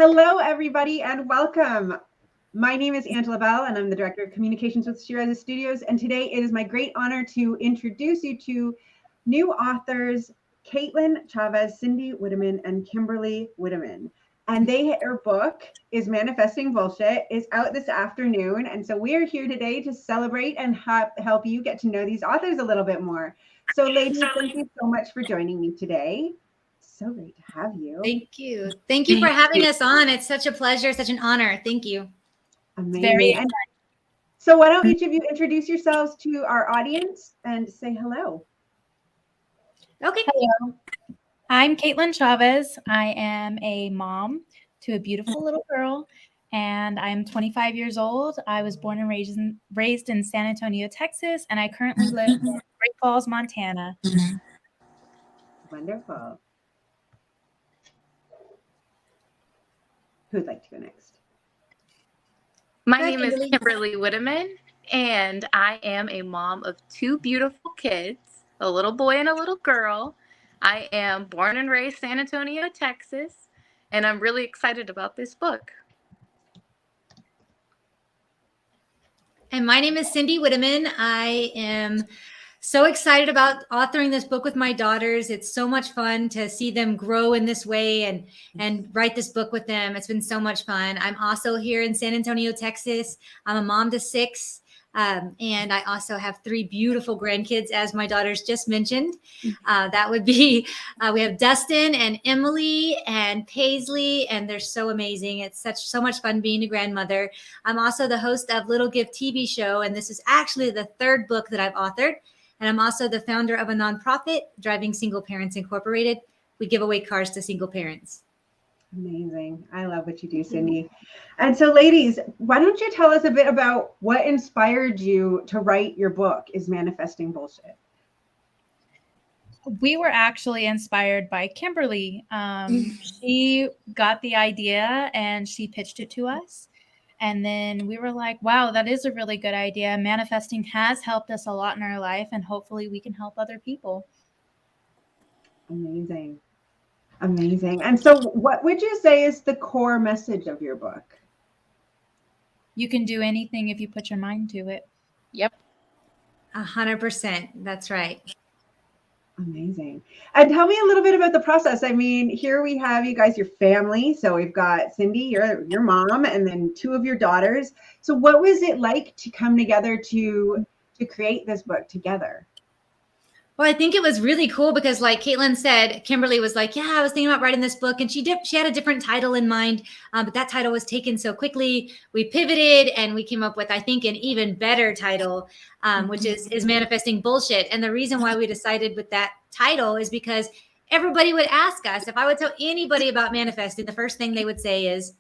Hello, everybody, and welcome. My name is Angela Bell, and I'm the Director of Communications with Chavez Studios. And today it is my great honor to introduce you to new authors, Kaitlyn, Chavez, Cindy Witteman, and Kimberley Witteman. And their book is Manifesting Bullshit, is out this afternoon. And so we are here today to celebrate and help you get to know these authors a little bit more. So ladies, thank you so much for joining me today. So great to have you. Thank you. Thank you for having us on. It's such a pleasure, such an honor. Thank you. Amazing. So why don't each of you introduce yourselves to our audience and say hello. Okay. Hello. I'm Kaitlyn Chavez. I am a mom to a beautiful little girl, and I'm 25 years old. I was born and raised in San Antonio, Texas, and I currently live in Great Falls, Montana. Wonderful. Who'd like to go next? My name is Kimberley Witteman, and I am a mom of two beautiful kids, a little boy and a little girl. I am born and raised San Antonio, Texas, and I'm really excited about this book. And my name is Cindy Witteman. I am so excited about authoring this book with my daughters. It's so much fun to see them grow in this way and write this book with them. It's been so much fun. I'm also here in San Antonio, Texas. I'm a mom to 6. And I also have 3 beautiful grandkids, as my daughters just mentioned. That would be, we have Dustin and Emily and Paisley, and they're so amazing. It's so much fun being a grandmother. I'm also the host of Little Gift TV show, and this is actually the 3rd book that I've authored. And I'm also the founder of a nonprofit, Driving Single Parents Incorporated. We give away cars to single parents. Amazing. I love what you do, Cindy. And so ladies, why don't you tell us a bit about what inspired you to write your book, Is Manifesting Bullshit? We were actually inspired by Kimberly. She got the idea and she pitched it to us. And then we were like, wow, that is a really good idea. Manifesting has helped us a lot in our life, and hopefully we can help other people. Amazing. Amazing. And so what would you say is the core message of your book? You can do anything if you put your mind to it. Yep. 100%. That's right. Amazing. And tell me a little bit about the process. I mean, here we have you guys, your family. So we've got Cindy, your mom, and then 2 of your daughters. So what was it like to come together to create this book together? Well, I think it was really cool because, like Kaitlyn said, Kimberly was like, yeah, I was thinking about writing this book. And she had a different title in mind, but that title was taken so quickly. We pivoted and we came up with, I think, an even better title, which is Manifesting Bullshit. And the reason why we decided with that title is because everybody would ask us, if I would tell anybody about manifesting, the first thing they would say is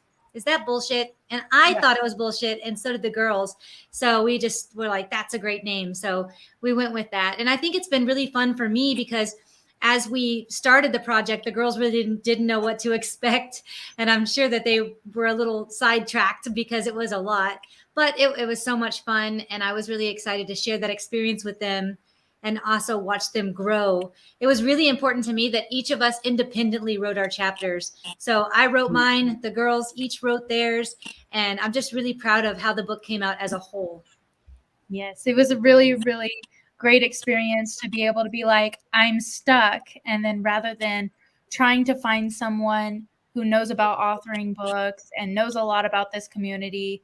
that bullshit? And I thought it was bullshit, and so did the girls. So we just were like, that's a great name. So we went with that. And I think it's been really fun for me because as we started the project, the girls really didn't know what to expect. And I'm sure that they were a little sidetracked because it was a lot. But it was so much fun, and I was really excited to share that experience with them and also watch them grow. It was really important to me that each of us independently wrote our chapters. So I wrote mine, the girls each wrote theirs, and I'm just really proud of how the book came out as a whole. Yes, it was a really, really great experience to be able to be like, I'm stuck. And then rather than trying to find someone who knows about authoring books and knows a lot about this community,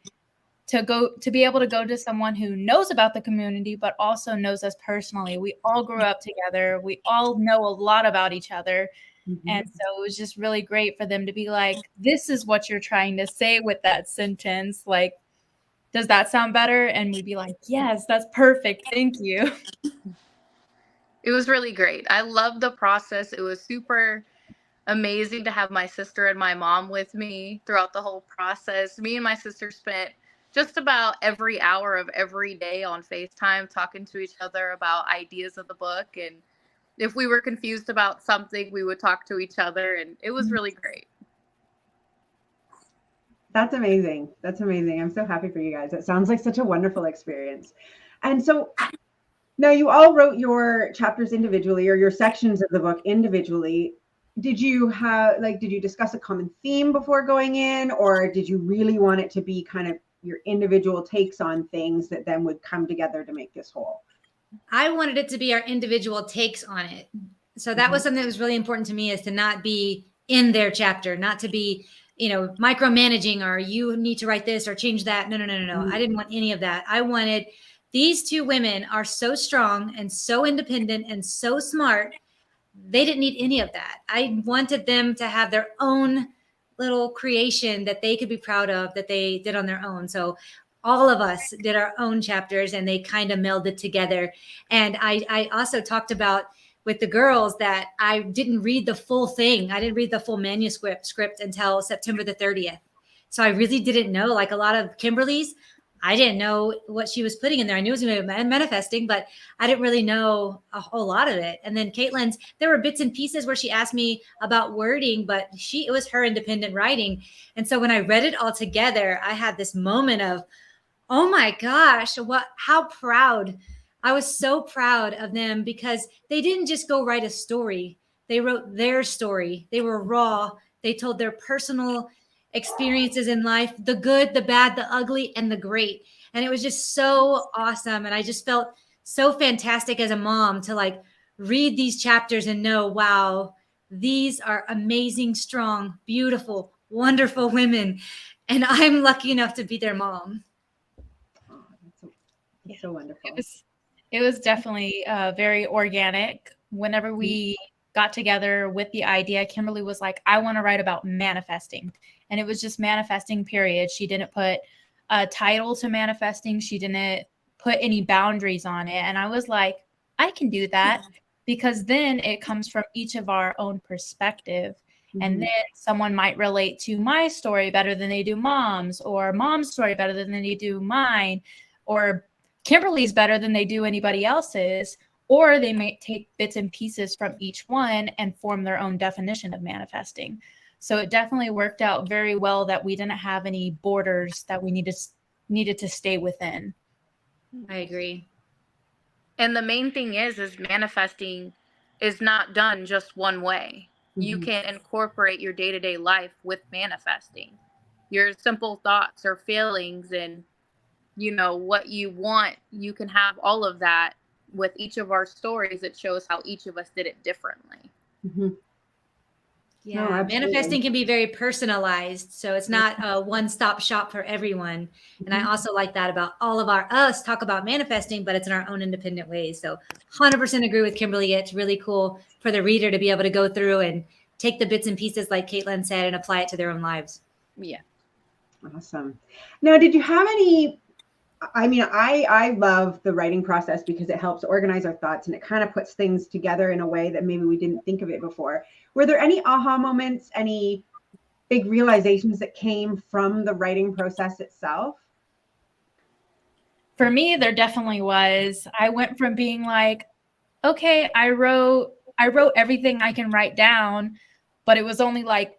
to be able to go to someone who knows about the community, but also knows us personally. We all grew up together. We all know a lot about each other. Mm-hmm. And so it was just really great for them to be like, this is what you're trying to say with that sentence. Like, does that sound better? And we'd be like, yes, that's perfect. Thank you. It was really great. I loved the process. It was super amazing to have my sister and my mom with me throughout the whole process. Me and my sister spent just about every hour of every day on FaceTime talking to each other about ideas of the book. And if we were confused about something, we would talk to each other, and it was really great. That's amazing. That's amazing. I'm so happy for you guys. It sounds like such a wonderful experience. And so now you all wrote your chapters individually, or your sections of the book individually. did you discuss a common theme before going in, or did you really want it to be kind of your individual takes on things that then would come together to make this whole? I wanted it to be our individual takes on it. So that was something that was really important to me, is to not be in their chapter, not to be, micromanaging, or you need to write this or change that. No. I didn't want any of that. I wanted, these two women are so strong and so independent and so smart. They didn't need any of that. I wanted them to have their own little creation that they could be proud of, that they did on their own. So all of us did our own chapters, and they kind of melded together. And I also talked about with the girls that I didn't read the full thing. I didn't read the full manuscript until September the 30th. So I really didn't know, like a lot of Kimberly's, I didn't know what she was putting in there. I knew it was going to be manifesting, but I didn't really know a whole lot of it. And then Kaitlyn's, there were bits and pieces where she asked me about wording, but it was her independent writing. And so when I read it all together, I had this moment of, oh my gosh, how proud. I was so proud of them, because they didn't just go write a story. They wrote their story. They were raw. They told their personal experiences in life, the good, the bad, the ugly, and the great. And it was just so awesome. And I just felt so fantastic as a mom to read these chapters and know, wow, these are amazing, strong, beautiful, wonderful women. And I'm lucky enough to be their mom. Oh, that's so wonderful. It was definitely very organic. Whenever we got together with the idea, Kimberley was like, I want to write about manifesting. And it was just manifesting, period. She didn't put a title to manifesting. She didn't put any boundaries on it. And I was like, I can do that, because then it comes from each of our own perspective. And then someone might relate to my story better than they do mom's, or mom's story better than they do mine, or Kimberly's better than they do anybody else's, or they might take bits and pieces from each one and form their own definition of manifesting. So it definitely worked out very well that we didn't have any borders that we needed to stay within. I agree. And the main thing is manifesting is not done just one way. You can incorporate your day-to-day life with manifesting. Your simple thoughts or feelings and, what you want, you can have all of that with each of our stories. It shows how each of us did it differently. Yeah, manifesting can be very personalized. So it's not a one-stop shop for everyone. And I also like that about all of us talk about manifesting, but it's in our own independent ways. So 100% agree with Kimberly. It's really cool for the reader to be able to go through and take the bits and pieces, like Kaitlyn said, and apply it to their own lives. Yeah. Awesome. Now, did you have any, I love the writing process because it helps organize our thoughts and it kind of puts things together in a way that maybe we didn't think of it before. Were there any aha moments, any big realizations that came from the writing process itself? For me, there definitely was. I went from being like, okay, I wrote everything I can write down, but it was only like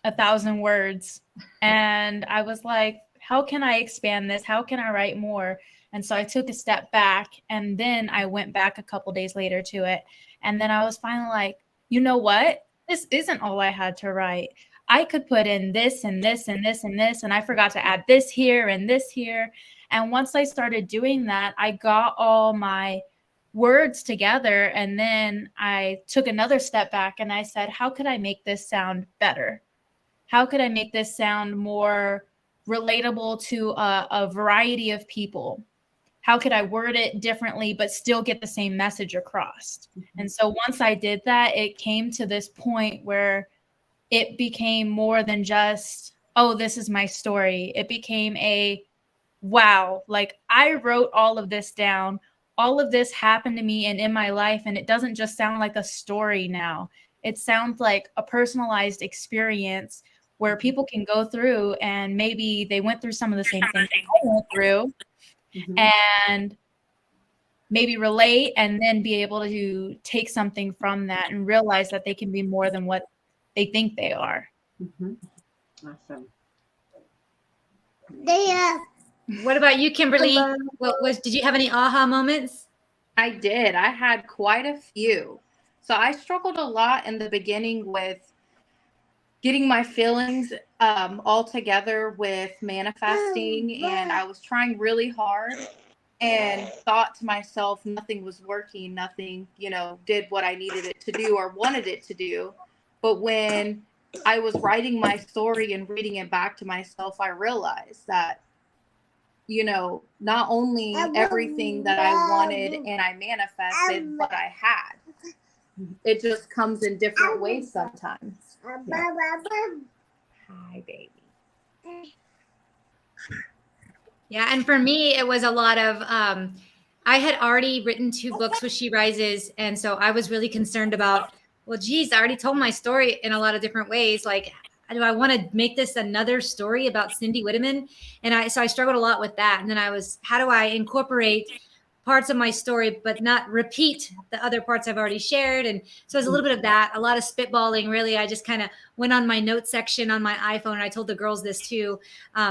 1,000 words. And I was like, how can I expand this? How can I write more? And so I took a step back, and then I went back a couple days later to it. And then I was finally like, you know what? This isn't all I had to write. I could put in this and this and this and this, and I forgot to add this here and this here. And once I started doing that, I got all my words together, and then I took another step back and I said, how could I make this sound better? How could I make this sound more relatable to a variety of people? How could I word it differently but still get the same message across? And so once I did that, it came to this point where it became more than just, oh, this is my story. It became a, wow, like I wrote all of this down. All of this happened to me and in my life, and it doesn't just sound like a story now. It sounds like a personalized experience where people can go through and maybe they went through some of the same things I went through and maybe relate, and then be able to take something from that and realize that they can be more than what they think they are. Awesome. What about you, Kimberly? Did you have any aha moments? I did. I had quite a few. So I struggled a lot in the beginning with getting my feelings all together with manifesting, and I was trying really hard and thought to myself nothing was working, nothing, did what I needed it to do or wanted it to do. But when I was writing my story and reading it back to myself, I realized that, not only everything that I wanted and I manifested, but I had. It just comes in different ways sometimes. Yeah. Hi, baby. Yeah, and for me, it was a lot of, I had already written 2 books with She Rises, and so I was really concerned about, well, geez, I already told my story in a lot of different ways. Like, do I want to make this another story about Cindy Witteman? And so I struggled a lot with that. And then how do I incorporate parts of my story, but not repeat the other parts I've already shared? And so it was a little bit of that, a lot of spitballing. Really, I just kind of went on my notes section on my iPhone, and I told the girls this too,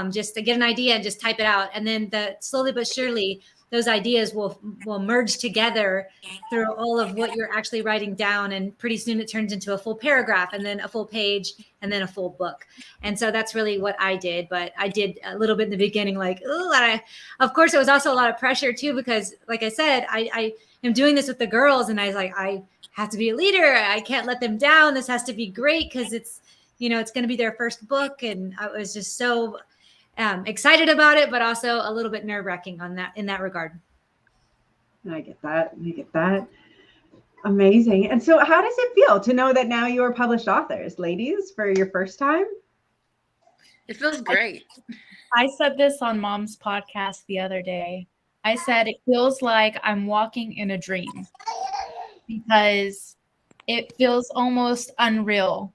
just to get an idea and just type it out. And then slowly but surely, those ideas will merge together through all of what you're actually writing down. And pretty soon it turns into a full paragraph, and then a full page, and then a full book. And so that's really what I did. But I did a little bit in the beginning, like, of course, it was also a lot of pressure too, because like I said, I am doing this with the girls, and I was like, I have to be a leader. I can't let them down. This has to be great, because it's going to be their first book. And I was just so excited about it, but also a little bit nerve-wracking in that regard. I get that. Amazing. And so how does it feel to know that now you are published authors, ladies, for your first time? It feels great. I said this on Mom's podcast the other day. I said, it feels like I'm walking in a dream, because it feels almost unreal.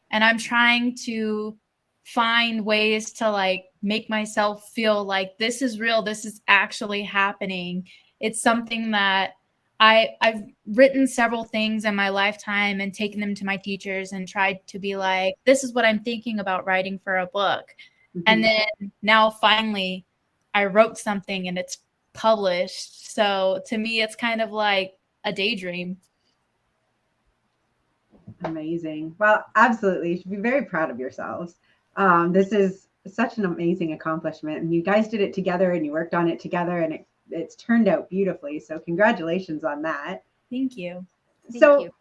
And I'm trying to find ways to like make myself feel like this is real. This is actually happening. It's something that I've written several things in my lifetime and taken them to my teachers and tried to be like, this is what I'm thinking about writing for a book. Mm-hmm. And then now finally I wrote something and it's published. So to me, it's kind of like a daydream. Amazing. Well, absolutely. You should be very proud of yourselves. This is such an amazing accomplishment, and you guys did it together and you worked on it together, and it's turned out beautifully. So congratulations on that. Thank you. Thank you.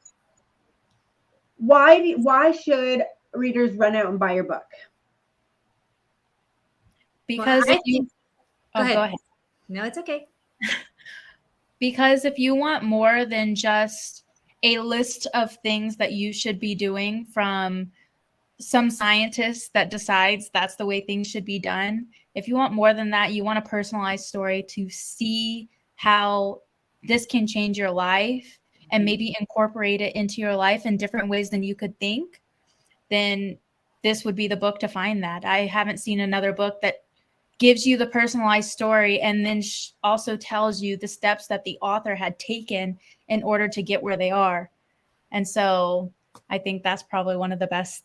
Why should readers run out and buy your book? Because go ahead. Go ahead. No, it's okay. Because if you want more than just a list of things that you should be doing from some scientist that decides that's the way things should be done, if you want more than that, you want a personalized story to see how this can change your life and maybe incorporate it into your life in different ways than you could think, then this would be the book to find that. I haven't seen another book that gives you the personalized story and then also tells you the steps that the author had taken in order to get where they are. And so I think that's probably one of the best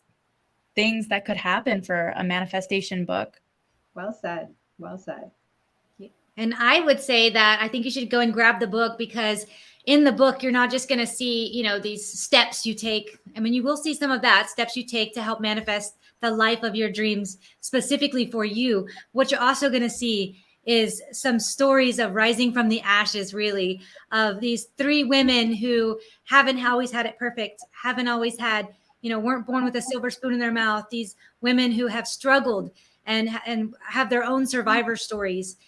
things that could happen for a manifestation book. Well said. Well said. And I would say that I think you should go and grab the book, because in the book, you're not just going to see, these steps you take. I mean, you will see some of that, steps you take to help manifest the life of your dreams specifically for you. What you're also going to see is some stories of rising from the ashes, really, of these 3 women who haven't always had it perfect, haven't always had, weren't born with a silver spoon in their mouth. These women who have struggled and have their own survivor stories,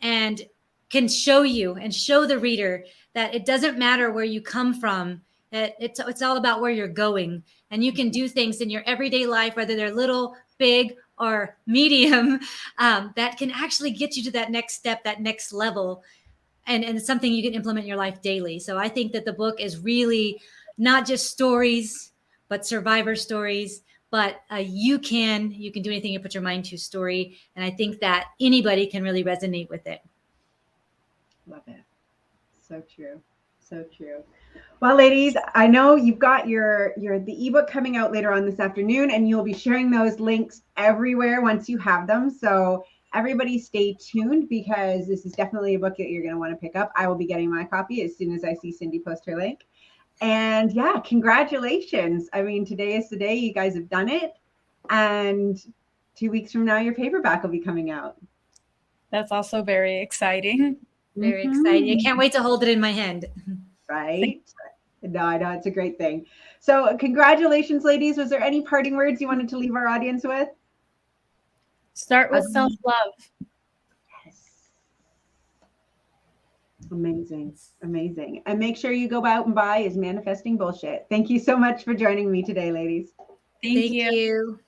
and can show you and show the reader that it doesn't matter where you come from, that it's all about where you're going. And you can do things in your everyday life, whether they're little, big, or medium, that can actually get you to that next step, that next level. And it's something you can implement in your life daily. So I think that the book is really not just stories, but survivor stories. But you can do anything you put your mind to story. And I think that anybody can really resonate with it. Love it. So true. So true. Well, ladies, I know you've got the ebook coming out later on this afternoon, and you'll be sharing those links everywhere once you have them. So everybody stay tuned, because this is definitely a book that you're going to want to pick up. I will be getting my copy as soon as I see Cindy post her link. And yeah, congratulations. I mean, today is the day you guys have done it. And 2 weeks from now, your paperback will be coming out. That's also very exciting. Very exciting. I can't wait to hold it in my hand. Right? No, I know it's a great thing. So congratulations, ladies. Was there any parting words you wanted to leave our audience with? Start with self-love. Yes. Amazing. Amazing. And make sure you go out and buy Is Manifesting Bullshit. Thank you so much for joining me today, ladies. Thank you.